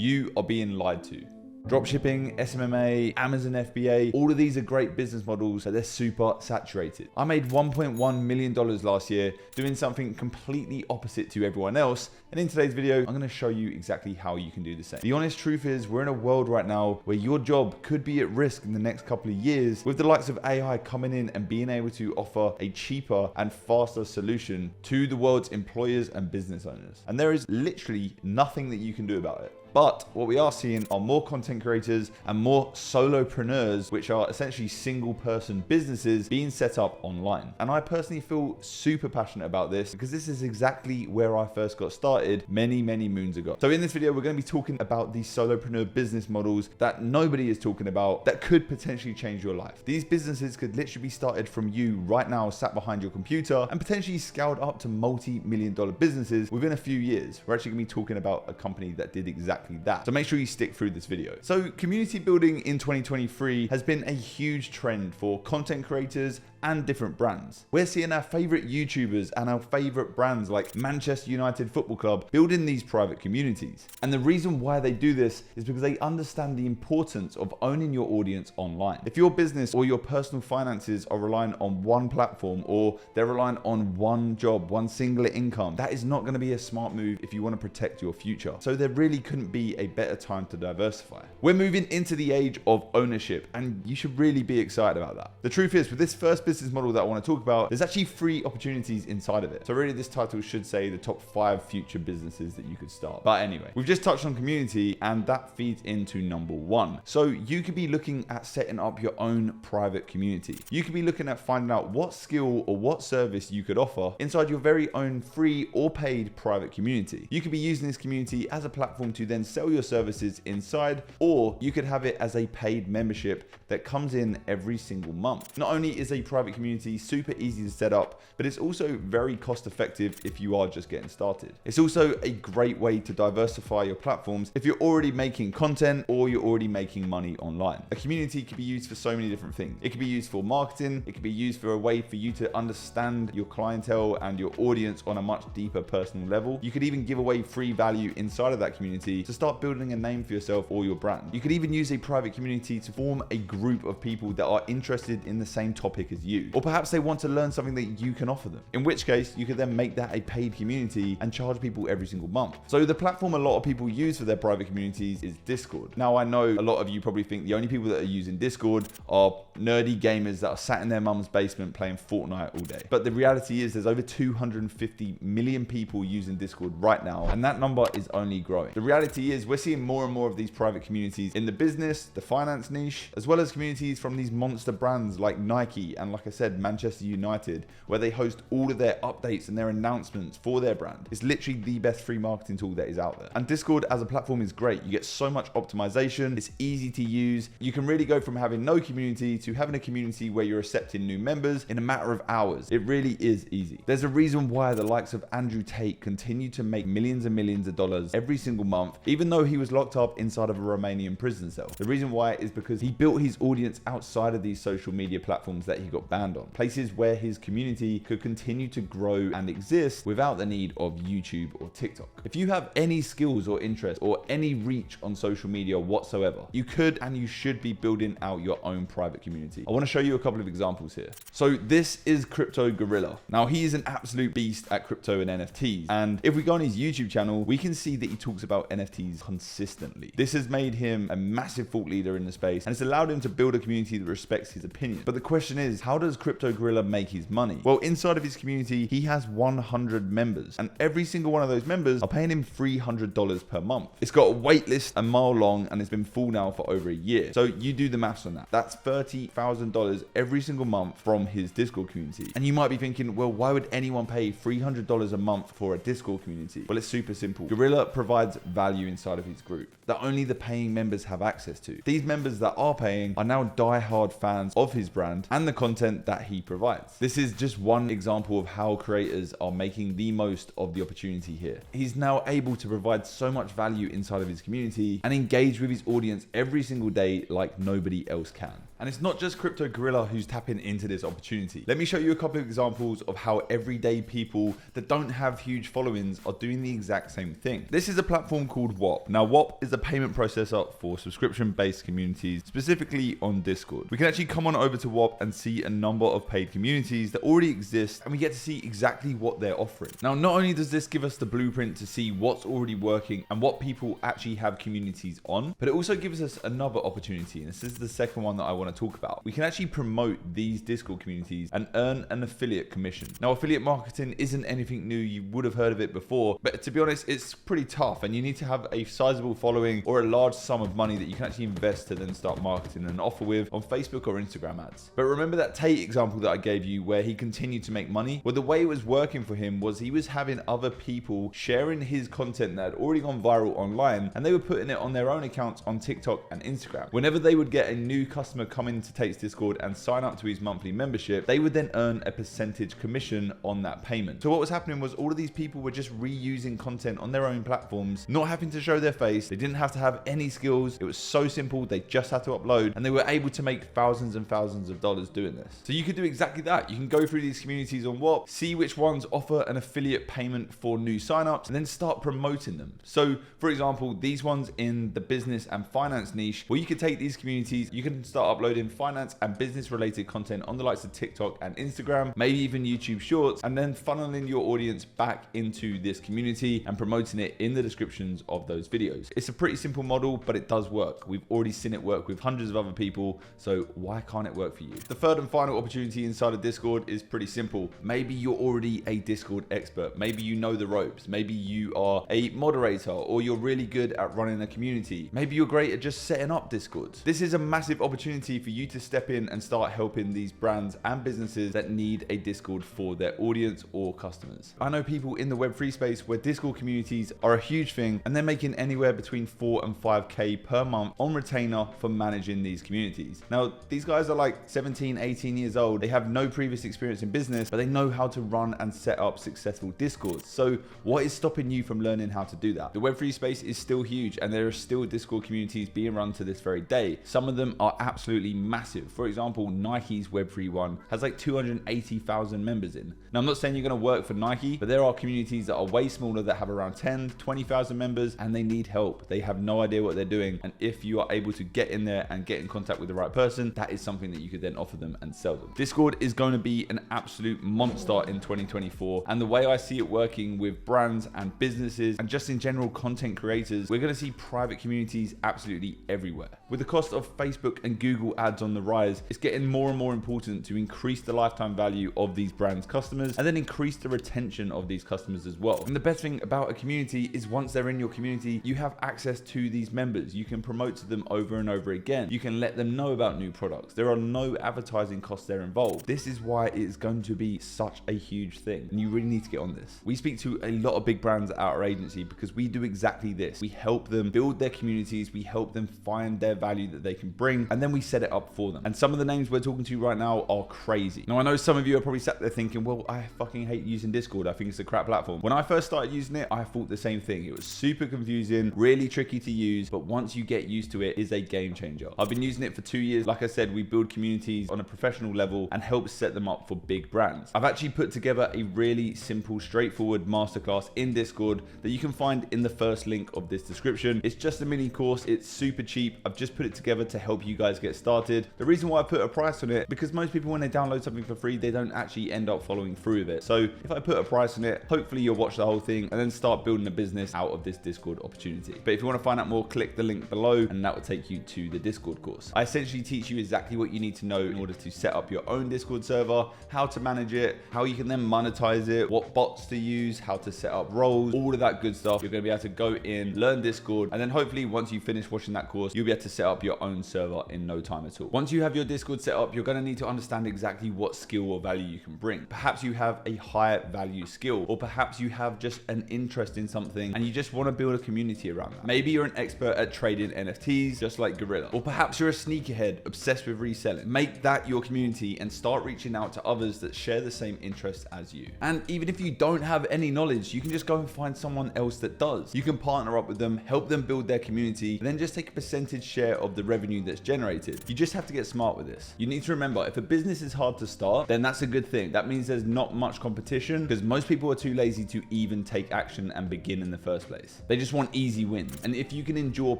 you are being lied to. Dropshipping, SMMA, Amazon FBA, all of these are great business models, but they're super saturated. I made $1.1 million last year doing something completely opposite to everyone else. And in today's video, I'm going to show you exactly how you can do the same. The honest truth is we're in a world right now where your job could be at risk in the next couple of years with the likes of AI coming in and being able to offer a cheaper and faster solution to the world's employers and business owners. And there is literally nothing that you can do about it. But what we are seeing are more content creators and more solopreneurs, which are essentially single person businesses being set up online. And I personally feel super passionate about this because this is exactly where I first got started many moons ago. So in this video, we're going to be talking about these solopreneur business models that nobody is talking about that could potentially change your life. These businesses could literally be started from you right now, sat behind your computer, and potentially scaled up to multi-million-dollar businesses within a few years. We're actually going to be talking about a company that did exactly that. So make sure you stick through this video. So community building in 2023 has been a huge trend for content creators and different brands. We're seeing our favorite YouTubers and our favorite brands like Manchester United Football Club building these private communities. And the reason why they do this is because they understand the importance of owning your audience online. If your business or your personal finances are relying on one platform or they're relying on one job, one singular income, that is not going to be a smart move if you want to protect your future. So there really couldn't be a better time to diversify. We're moving into the age of ownership, and you should really be excited about that. The truth is, with this first business model that I want to talk about, there's actually 3 opportunities inside of it. So really this title should say the top 5 future businesses that you could start. But anyway, we've just touched on community, and that feeds into number 1. So you could be looking at setting up your own private community. You could be looking at finding out what skill or what service you could offer inside your very own free or paid private community. You could be using this community as a platform to then sell your services inside, or you could have it as a paid membership that comes in every single month. Not only is a private community super easy to set up, but it's also very cost effective if you are just getting started. It's also a great way to diversify your platforms if you're already making content or you're already making money online. A community can be used for so many different things. It can be used for marketing. It can be used for a way for you to understand your clientele and your audience on a much deeper personal level. You could even give away free value inside of that community to start building a name for yourself or your brand. You could even use a private community to form a group of people that are interested in the same topic as you. Or perhaps they want to learn something that you can offer them. In which case, you could then make that a paid community and charge people every single month. So the platform a lot of people use for their private communities is Discord. Now, I know a lot of you probably think the only people that are using Discord are nerdy gamers that are sat in their mum's basement playing Fortnite all day. But the reality is there's over 250 million people using Discord right now, and that number is only growing. The reality is we're seeing more and more of these private communities in the business, the finance niche, as well as communities from these monster brands like Nike and, like I said, Manchester United, where they host all of their updates and their announcements for their brand. It's literally the best free marketing tool that is out there. And Discord as a platform is great. You get so much optimization. It's easy to use. You can really go from having no community to having a community where you're accepting new members in a matter of hours. It really is easy. There's a reason why the likes of Andrew Tate continue to make millions and millions of dollars every single month, even though he was locked up inside of a Romanian prison cell. The reason why is because he built his audience outside of these social media platforms that he got banned on. Places where his community could continue to grow and exist without the need of YouTube or TikTok. If you have any skills or interest or any reach on social media whatsoever, you could and you should be building out your own private community. I want to show you a couple of examples here. So this is Crypto Gorilla. Now he is an absolute beast at crypto and NFTs. And if we go on his YouTube channel, we can see that he talks about NFTs consistently. This has made him a massive thought leader in the space, and it's allowed him to build a community that respects his opinion. But the question is, how does Crypto Gorilla make his money? Well, inside of his community, he has 100 members, and every single one of those members are paying him $300 per month. It's got a wait list a mile long, and it's been full now for over a year. So you do the maths on that. That's $30,000 every single month from his Discord community. And you might be thinking, well, why would anyone pay $300 a month for a Discord community? Well, it's super simple. Gorilla provides value inside of his group that only the paying members have access to. These members that are paying are now die-hard fans of his brand and the content that he provides. This is just one example of how creators are making the most of the opportunity here. He's now able to provide so much value inside of his community and engage with his audience every single day like nobody else can. And it's not just Crypto Gorilla who's tapping into this opportunity. Let me show you a couple of examples of how everyday people that don't have huge followings are doing the exact same thing. This is a platform called WAP. Now, WAP is a payment processor for subscription-based communities, specifically on Discord. We can actually come on over to WAP and see a number of paid communities that already exist, and we get to see exactly what they're offering. Now, not only does this give us the blueprint to see what's already working and what people actually have communities on, but it also gives us another opportunity, and this is the second one that I want to talk about. We can actually promote these Discord communities and earn an affiliate commission. Now, affiliate marketing isn't anything new. You would have heard of it before, but to be honest, it's pretty tough, and you need to have a sizable following or a large sum of money that you can actually invest to then start marketing an offer with on Facebook or Instagram ads. But remember that Tate example that I gave you where he continued to make money? Well, the way it was working for him was he was having other people sharing his content that had already gone viral online, and they were putting it on their own accounts on TikTok and Instagram. Whenever they would get a new customer come into Tate's Discord and sign up to his monthly membership, they would then earn a percentage commission on that payment. So what was happening was all of these people were just reusing content on their own platforms, not having to show their face. They didn't have to have any skills. It was so simple. They just had to upload, and they were able to make thousands and thousands of dollars doing this. So you could do exactly that. You can go through these communities on WAP, see which ones offer an affiliate payment for new signups, and then start promoting them. So for example, these ones in the business and finance niche, well, you could take these communities, you can start uploading finance and business related content on the likes of TikTok and Instagram, maybe even YouTube Shorts, and then funneling your audience back into this community and promoting it in the descriptions of those videos. It's a pretty simple model, but it does work. We've already seen it work with hundreds of other people, so why can't it work for you? The third and final opportunity inside of Discord is pretty simple. Maybe you're already a Discord expert. Maybe you know the ropes. Maybe you are a moderator, or you're really good at running a community. Maybe you're great at just setting up Discords. This is a massive opportunity for you to step in and start helping these brands and businesses that need a Discord for their audience or customers. I know people in the Web3 space where Discord communities are a huge thing, and they're making anywhere between 4 and 5K per month on retainer for managing these communities. Now, these guys are like 17, 18 years old. They have no previous experience in business, but they know how to run and set up successful Discords. So what is stopping you from learning how to do that? The Web3 space is still huge, and there are still Discord communities being run to this very day. Some of them are absolutely massive. For example, Nike's Web3 one has like 280,000 members in. Now, I'm not saying you're going to work for Nike, but there are communities that are way smaller that have around 10, 20,000 members, and they need help. They have no idea what they're doing. And if you are able to get in there and get in contact with the right person, that is something that you could then offer them and sell them. Discord is going to be an absolute monster in 2024. And the way I see it working with brands and businesses and just in general content creators, we're going to see private communities absolutely everywhere. With the cost of Facebook and Google ads on the rise, it's getting more and more important to increase the lifetime value of these brands' customers and then increase the retention of these customers as well. And the best thing about a community is once they're in your community, you have access to these members. You can promote to them over and over again. You can let them know about new products. There are no advertising costs there involved. This is why it is going to be such a huge thing, and you really need to get on this. We speak to a lot of big brands at our agency because we do exactly this. We help them build their communities. We help them find their value that they can bring, and then we set it up for them. And some of the names we're talking to right now are crazy. Now, I know some of you are probably sat there thinking, well, I fucking hate using Discord. I think it's a crap platform. When I first started using it, I thought the same thing. It was super confusing, really tricky to use, but once you get used to it, it's a game changer. I've been using it for 2 years. Like I said, we build communities on a professional level and help set them up for big brands. I've actually put together a really simple, straightforward masterclass in Discord that you can find in the first link of this description. It's just a mini course. It's super cheap. I've just put it together to help you guys get started. The reason why I put a price on it, because most people, when they download something for free, they don't actually end up following through with it. So if I put a price on it, hopefully you'll watch the whole thing and then start building a business out of this Discord opportunity. But if you want to find out more, click the link below and that will take you to the Discord course. I essentially teach you exactly what you need to know in order to set up your own Discord server, how to manage it, how you can then monetize it, what bots to use, how to set up roles, all of that good stuff. You're going to be able to go in, learn Discord, and then hopefully once you finish watching that course, you'll be able to set up your own server in no time at all. Once you have your Discord set up, you're going to need to understand exactly what skill or value you can bring. Perhaps you have a higher value skill, or perhaps you have just an interest in something and you just want to build a community around that. Maybe you're an expert at trading NFTs, just like Gorilla, or perhaps you're a sneakerhead obsessed with reselling. Make that your community and start reaching out to others that share the same interests as you. And even if you don't have any knowledge, you can just go and find someone else that does. You can partner up with them, help them build their community, and then just take a percentage share of the revenue that's generated. You just have to get smart with this. You need to remember, if a business is hard to start, then that's a good thing. That means there's not much competition because most people are too lazy to even take action and begin in the first place. They just want easy wins. And if you can endure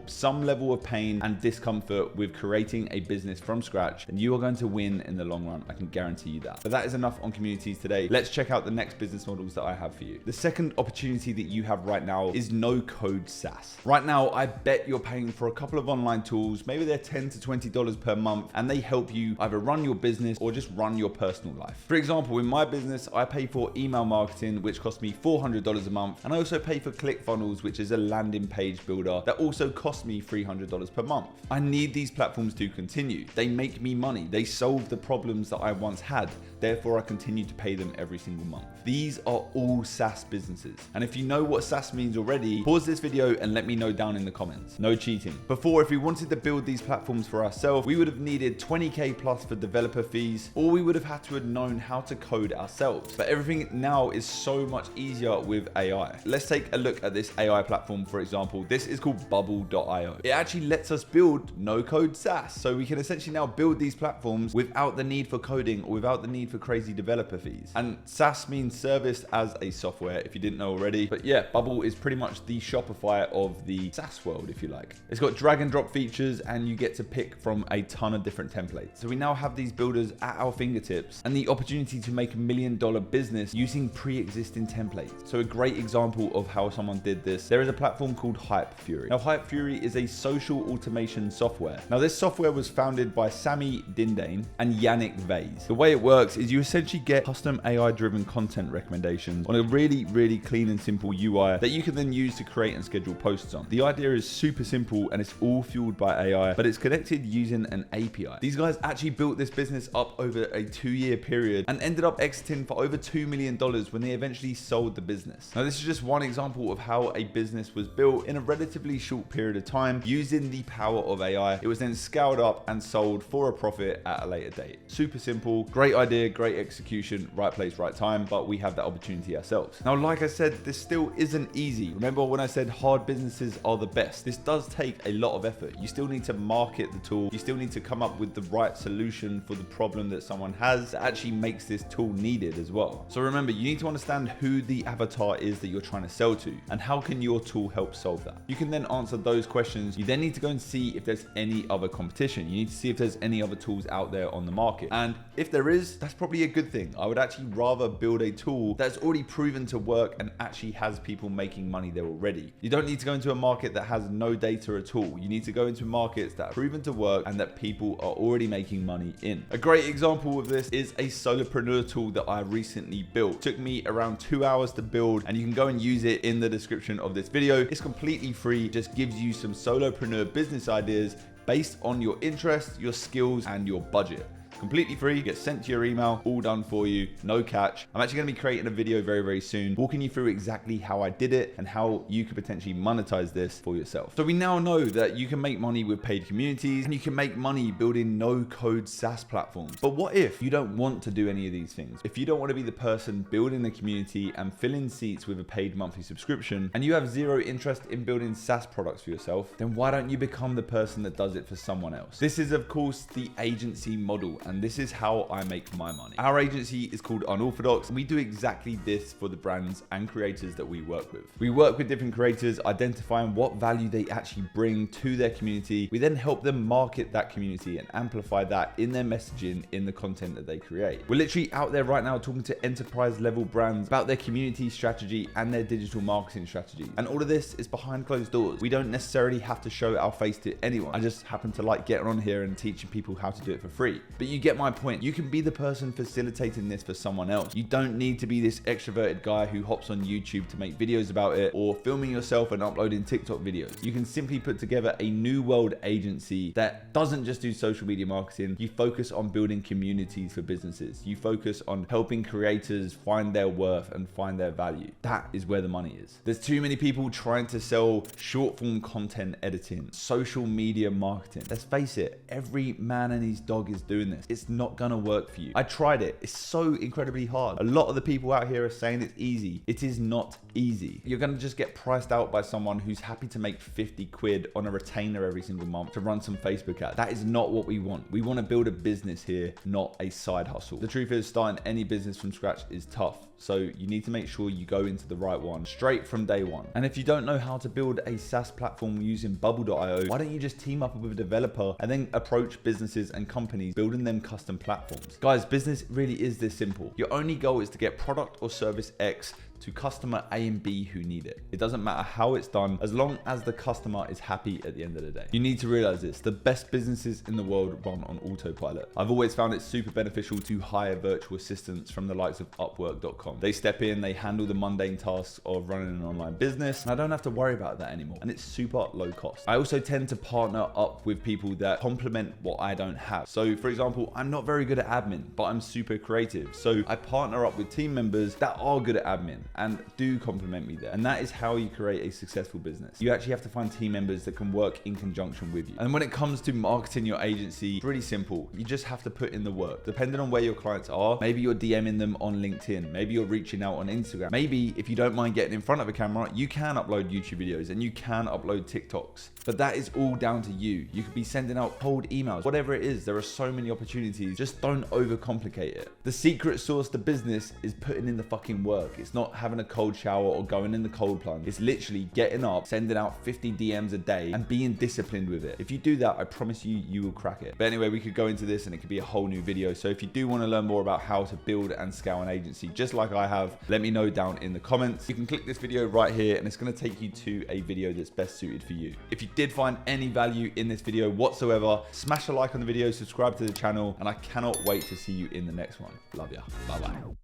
some level of pain and discomfort with creating a business from scratch, then you are going to win in the long run. I can guarantee you that. But that is enough on communities today. Let's check out the next business models that I have for you. The second opportunity that you have right now is no-code SaaS. Right now, I bet you're paying for a couple of online tools. Maybe they're $10 to $20 per month, and they help you either run your business or just run your personal life. For example, in my business, I pay for email marketing, which costs me $400 a month. And I also pay for ClickFunnels, which is a landing page builder that also costs me $300 per month. I need these platforms to continue. They make me money. They solve the problems that I once had. Therefore, I continue to pay them every single month. These are all SaaS businesses. And if you know what SaaS means already, pause this video and let me know down in the comments. No cheating. Before, if we wanted to build these platforms for ourselves, we would have needed 20K plus for developer fees, or we would have had to have known how to code ourselves. But everything now is so much easier with AI. Let's take a look at this AI platform, for example. This is called bubble.io. It actually lets us build no-code SaaS. So we can essentially now build these platforms without the need for coding or without the need for crazy developer fees. And SaaS means service as a software, if you didn't know already. But yeah, Bubble is pretty much the Shopify of the SaaS world, if you like. It's got drag and drop features, and you get to pick from a ton of different templates. So we now have these builders at our fingertips and the opportunity to make $1 million business using pre-existing templates. So a great example of how someone did this, there is a platform called Hype Fury. Now, Hype Fury is a social automation software. Now, this software was founded by Sami Dindane and Yannick Vase. The way it works is you essentially get custom AI-driven content recommendations on a really clean and simple UI that you can then use to create and schedule posts on. The idea is super simple and it's all fueled by AI, but it's connected using an API. These guys actually built this business up over a 2-year period and ended up exiting for over $2 million when they eventually sold the business. Now, this is just one example of how a business was built in a relatively short period of time using the power of AI. It was then scaled up and sold for a profit at a later date. Super simple, great idea, great execution, right place, right time, but we have that opportunity ourselves. Now, like I said, this still isn't easy. Remember when I said hard businesses are the best? This does take a lot of effort. You still need to market the tool. You still need to come up with the right solution for the problem that someone has that actually makes this tool needed as well. So remember, you need to understand who the avatar is that you're trying to sell to and how can your tool help solve that. You can then answer those questions. You then need to go and see if there's any other competition. You need to see if there's any other tools out there on the market. And if there is, that's probably a good thing. I would actually rather build a tool that's already proven to work and actually has people making money there already. You don't need to go into a market that has no data at all. You need to go into markets that are proven to work and that people are already making money in. A great example of this is a solopreneur tool that I recently built. It took me around 2 hours to build, and you can go and use it in the description of this video. It's completely free, just gives you some solopreneur business ideas based on your interests, your skills, and your budget. Completely free, gets sent to your email, all done for you, no catch. I'm actually gonna be creating a video very soon, walking you through exactly how I did it and how you could potentially monetize this for yourself. So we now know that you can make money with paid communities and you can make money building no-code SaaS platforms. But what if you don't want to do any of these things? If you don't want to be the person building the community and filling seats with a paid monthly subscription, and you have zero interest in building SaaS products for yourself, then why don't you become the person that does it for someone else? This is, of course, the agency model. And this is how I make my money. Our agency is called Unorthodox, and we do exactly this for the brands and creators that we work with. We work with different creators, identifying what value they actually bring to their community. We then help them market that community and amplify that in their messaging, in the content that they create. We're literally out there right now talking to enterprise level brands about their community strategy and their digital marketing strategy. And all of this is behind closed doors. We don't necessarily have to show our face to anyone. I just happen to like getting on here and teaching people how to do it for free. But you get my point. You can be the person facilitating this for someone else. You don't need to be this extroverted guy who hops on YouTube to make videos about it or filming yourself and uploading TikTok videos. You can simply put together a new world agency that doesn't just do social media marketing. You focus on building communities for businesses. You focus on helping creators find their worth and find their value. That is where the money is. There's too many people trying to sell short form content editing, social media marketing. Let's face it, every man and his dog is doing this. it's not gonna work for you. I tried it. It's so incredibly hard. A lot of the people out here are saying it's easy. It is not easy. You're gonna just get priced out by someone who's happy to make 50 quid on a retainer every single month to run some Facebook ads. That is not what we want. We want to build a business here, not a side hustle. The truth is, starting any business from scratch is tough. So you need to make sure you go into the right one straight from day one. And if you don't know how to build a SaaS platform using bubble.io, why don't you just team up with a developer and then approach businesses and companies building them custom platforms? Guys, business really is this simple. Your only goal is to get product or service X to customer A and B who need it. It doesn't matter how it's done, as long as the customer is happy at the end of the day. You need to realize this, the best businesses in the world run on autopilot. I've always found it super beneficial to hire virtual assistants from the likes of Upwork.com. They step in, they handle the mundane tasks of running an online business, and I don't have to worry about that anymore. And it's super low cost. I also tend to partner up with people that complement what I don't have. So for example, I'm not very good at admin, but I'm super creative. So I partner up with team members that are good at admin and do complement me there. And that is how you create a successful business. You actually have to find team members that can work in conjunction with you. And when it comes to marketing your agency, it's really simple. You just have to put in the work. Depending on where your clients are, maybe you're DMing them on LinkedIn, maybe you're reaching out on Instagram. Maybe if you don't mind getting in front of a camera, you can upload YouTube videos and you can upload TikToks. But that is all down to you. You could be sending out cold emails, whatever it is. There are so many opportunities. Just don't overcomplicate it. The secret sauce to business is putting in the fucking work. It's not having a cold shower or going in the cold plunge. It's literally getting up, sending out 50 DMs a day and being disciplined with it. If you do that, I promise you, you will crack it. But anyway, we could go into this and it could be a whole new video. So if you do want to learn more about how to build and scale an agency, just like I have, let me know down in the comments. You can click this video right here and it's going to take you to a video that's best suited for you. If you did find any value in this video whatsoever, smash a like on the video, subscribe to the channel, and I cannot wait to see you in the next one. Love ya. Bye-bye.